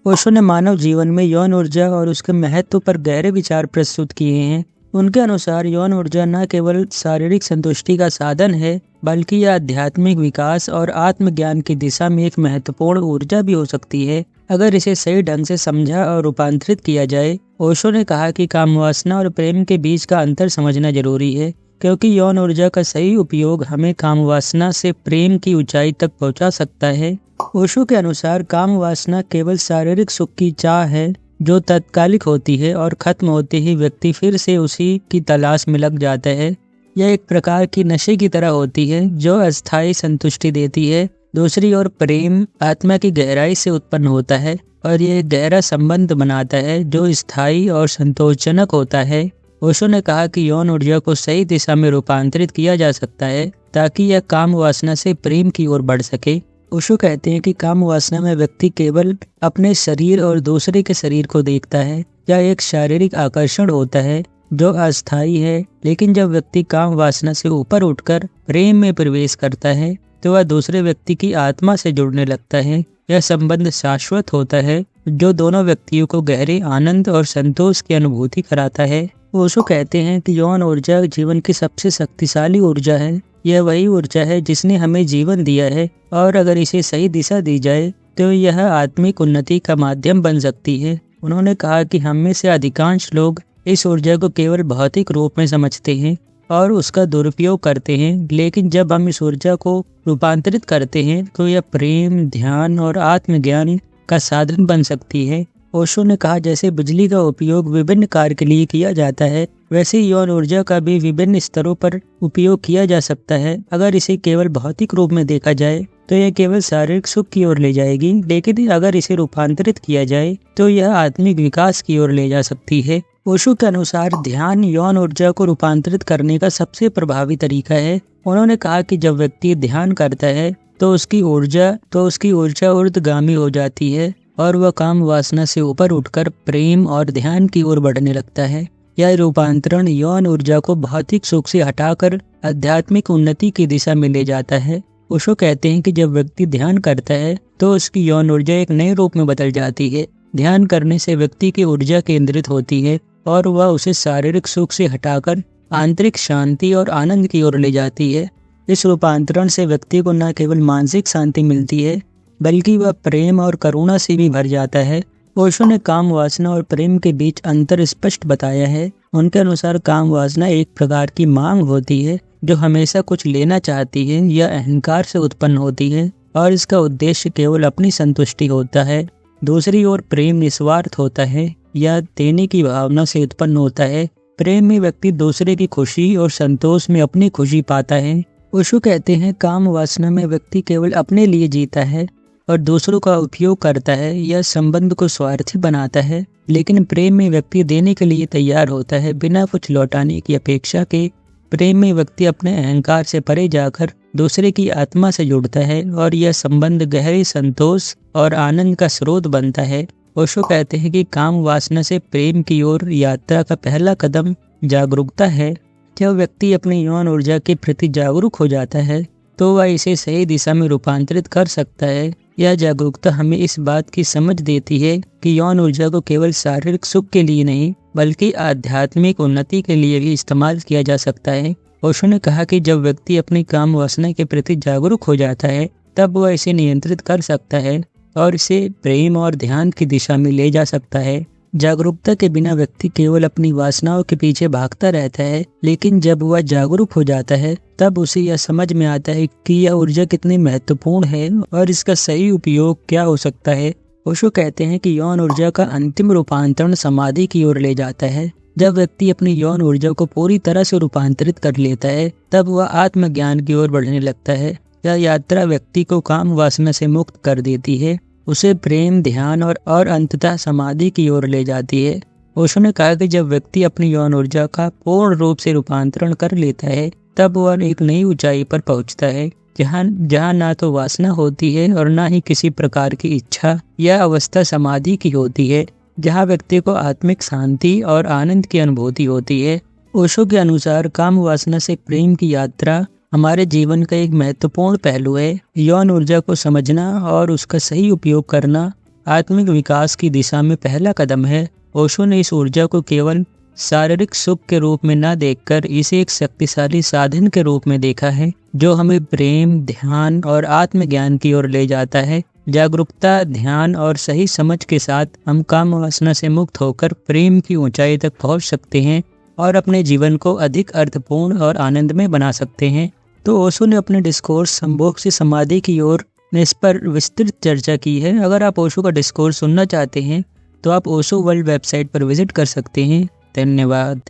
ओशो ने मानव जीवन में यौन ऊर्जा और उसके महत्व पर गहरे विचार प्रस्तुत किए हैं। उनके अनुसार यौन ऊर्जा न केवल शारीरिक संतुष्टि का साधन है, बल्कि यह आध्यात्मिक विकास और आत्मज्ञान की दिशा में एक महत्वपूर्ण ऊर्जा भी हो सकती है, अगर इसे सही ढंग से समझा और रूपांतरित किया जाए। ओशो ने कहा कि कामवासना और प्रेम के बीच का अंतर समझना जरूरी है, क्योंकि यौन ऊर्जा का सही उपयोग हमें कामवासना से प्रेम की ऊंचाई तक पहुंचा सकता है। ओशो के अनुसार काम वासना केवल शारीरिक सुख की चाह है, जो तात्कालिक होती है और खत्म होते ही व्यक्ति फिर से उसी की तलाश में लग जाता है। यह एक प्रकार की नशे की तरह होती है, जो अस्थायी संतुष्टि देती है। दूसरी ओर प्रेम आत्मा की गहराई से उत्पन्न होता है और यह गहरा संबंध बनाता है, जो स्थायी और संतोषजनक होता है। ओशो ने कहा कि यौन ऊर्जा को सही दिशा में रूपांतरित किया जा सकता है, ताकि यह काम वासना से प्रेम की ओर बढ़ सके। ओशो कहते हैं कि काम वासना में व्यक्ति केवल अपने शरीर और दूसरे के शरीर को देखता है। यह एक शारीरिक आकर्षण होता है जो अस्थायी है, लेकिन जब व्यक्ति काम वासना से ऊपर उठकर प्रेम में प्रवेश करता है, तो वह दूसरे व्यक्ति की आत्मा से जुड़ने लगता है। यह संबंध शाश्वत होता है, जो दोनों व्यक्तियों को गहरे आनंद और संतोष की अनुभूति कराता है। ओशो कहते हैं कि यौन ऊर्जा जीवन की सबसे शक्तिशाली ऊर्जा है। यह वही ऊर्जा है जिसने हमें जीवन दिया है, और अगर इसे सही दिशा दी जाए तो यह आत्मिक उन्नति का माध्यम बन सकती है। उन्होंने कहा कि हम में से अधिकांश लोग इस ऊर्जा को केवल भौतिक रूप में समझते हैं और उसका दुरुपयोग करते हैं, लेकिन जब हम इस ऊर्जा को रूपांतरित करते हैं तो यह प्रेम, ध्यान और आत्मज्ञान का साधन बन सकती है। ओशो ने कहा, जैसे बिजली का उपयोग विभिन्न कार्य के लिए किया जाता है, वैसे ही यौन ऊर्जा का भी विभिन्न स्तरों पर उपयोग किया जा सकता है। अगर इसे केवल भौतिक रूप में देखा जाए तो यह केवल शारीरिक सुख की ओर ले जाएगी, लेकिन अगर इसे रूपांतरित किया जाए तो यह आत्मिक विकास की ओर ले जा सकती है। ओशो के अनुसार ध्यान यौन ऊर्जा को रूपांतरित करने का सबसे प्रभावी तरीका है। उन्होंने कहा कि जब व्यक्ति ध्यान करता है तो उसकी ऊर्जा ऊर्ध्वगामी हो जाती है और वह काम वासना से ऊपर उठकर प्रेम और ध्यान की ओर बढ़ने लगता है। यह रूपांतरण यौन ऊर्जा को भौतिक सुख से हटाकर आध्यात्मिक उन्नति की दिशा में ले जाता है। ओशो कहते हैं कि जब व्यक्ति ध्यान करता है तो उसकी यौन ऊर्जा एक नए रूप में बदल जाती है। ध्यान करने से व्यक्ति की ऊर्जा केंद्रित होती है और वह उसे शारीरिक सुख से हटाकर आंतरिक शांति और आनंद की ओर ले जाती है। इस रूपांतरण से व्यक्ति को न केवल मानसिक शांति मिलती है, बल्कि वह प्रेम और करुणा से भी भर जाता है। ओशो ने काम वासना और प्रेम के बीच अंतर स्पष्ट बताया है। उनके अनुसार काम वासना एक प्रकार की मांग होती है, जो हमेशा कुछ लेना चाहती है या अहंकार से उत्पन्न होती है, और इसका उद्देश्य केवल अपनी संतुष्टि होता है। दूसरी ओर प्रेम निस्वार्थ होता है या देने की भावना से उत्पन्न होता है। प्रेम में व्यक्ति दूसरे की खुशी और संतोष में अपनी खुशी पाता है। ओशो कहते हैं, काम वासना में व्यक्ति केवल अपने लिए जीता है और दूसरों का उपयोग करता है। यह संबंध को स्वार्थी बनाता है, लेकिन प्रेम में व्यक्ति देने के लिए तैयार होता है, बिना कुछ लौटाने की अपेक्षा के। प्रेम में व्यक्ति अपने अहंकार से परे जाकर दूसरे की आत्मा से जुड़ता है और यह संबंध गहरे संतोष और आनंद का स्रोत बनता है। ओशो कहते हैं कि काम वासना से प्रेम की ओर यात्रा का पहला कदम जागरूकता है। जब व्यक्ति अपनी यौन ऊर्जा के प्रति जागरूक हो जाता है तो वह इसे सही दिशा में रूपांतरित कर सकता है। यह जागरूकता हमें इस बात की समझ देती है कि यौन ऊर्जा को केवल शारीरिक सुख के लिए नहीं, बल्कि आध्यात्मिक उन्नति के लिए भी इस्तेमाल किया जा सकता है। ओशो ने कहा कि जब व्यक्ति अपनी काम वासना के प्रति जागरूक हो जाता है, तब वह इसे नियंत्रित कर सकता है और इसे प्रेम और ध्यान की दिशा में ले जा सकता है। जागरूकता के बिना व्यक्ति केवल अपनी वासनाओं के पीछे भागता रहता है, लेकिन जब वह जागरूक हो जाता है तब उसे यह समझ में आता है कि यह ऊर्जा कितनी महत्वपूर्ण है और इसका सही उपयोग क्या हो सकता है। ओशो कहते हैं कि यौन ऊर्जा का अंतिम रूपांतरण समाधि की ओर ले जाता है। जब व्यक्ति अपनी यौन ऊर्जा को पूरी तरह से रूपांतरित कर लेता है, तब वह आत्मज्ञान की ओर बढ़ने लगता है। यह यात्रा व्यक्ति को काम वासना से मुक्त कर देती है, उसे प्रेम, ध्यान और अंततः समाधि की ओर ले जाती है। ओशो ने कहा कि जब व्यक्ति अपनी यौन ऊर्जा का पूर्ण रूप से रूपांतरण कर लेता है, तब वह एक नई ऊंचाई पर पहुंचता है, जहां ना तो वासना होती है और ना ही किसी प्रकार की इच्छा। यह अवस्था समाधि की होती है, जहां व्यक्ति को आत्मिक शांति और आनंद की अनुभूति होती है। ओशो के अनुसार काम वासना से प्रेम की यात्रा हमारे जीवन का एक महत्वपूर्ण पहलू है। यौन ऊर्जा को समझना और उसका सही उपयोग करना आत्मिक विकास की दिशा में पहला कदम है। ओशो ने इस ऊर्जा को केवल शारीरिक सुख के रूप में न देखकर इसे एक शक्तिशाली साधन के रूप में देखा है, जो हमें प्रेम, ध्यान और आत्मज्ञान की ओर ले जाता है। जागरूकता, ध्यान और सही समझ के साथ हम काम वासना से मुक्त होकर प्रेम की ऊंचाई तक पहुंच सकते हैं और अपने जीवन को अधिक अर्थपूर्ण और आनंदमय बना सकते हैं। तो ओशो ने अपने डिस्कोर्स संभोग से समाधि की ओर ने इस पर विस्तृत चर्चा की है। अगर आप ओशो का डिस्कोर्स सुनना चाहते हैं तो आप ओशो वर्ल्ड वेबसाइट पर विजिट कर सकते हैं। धन्यवाद।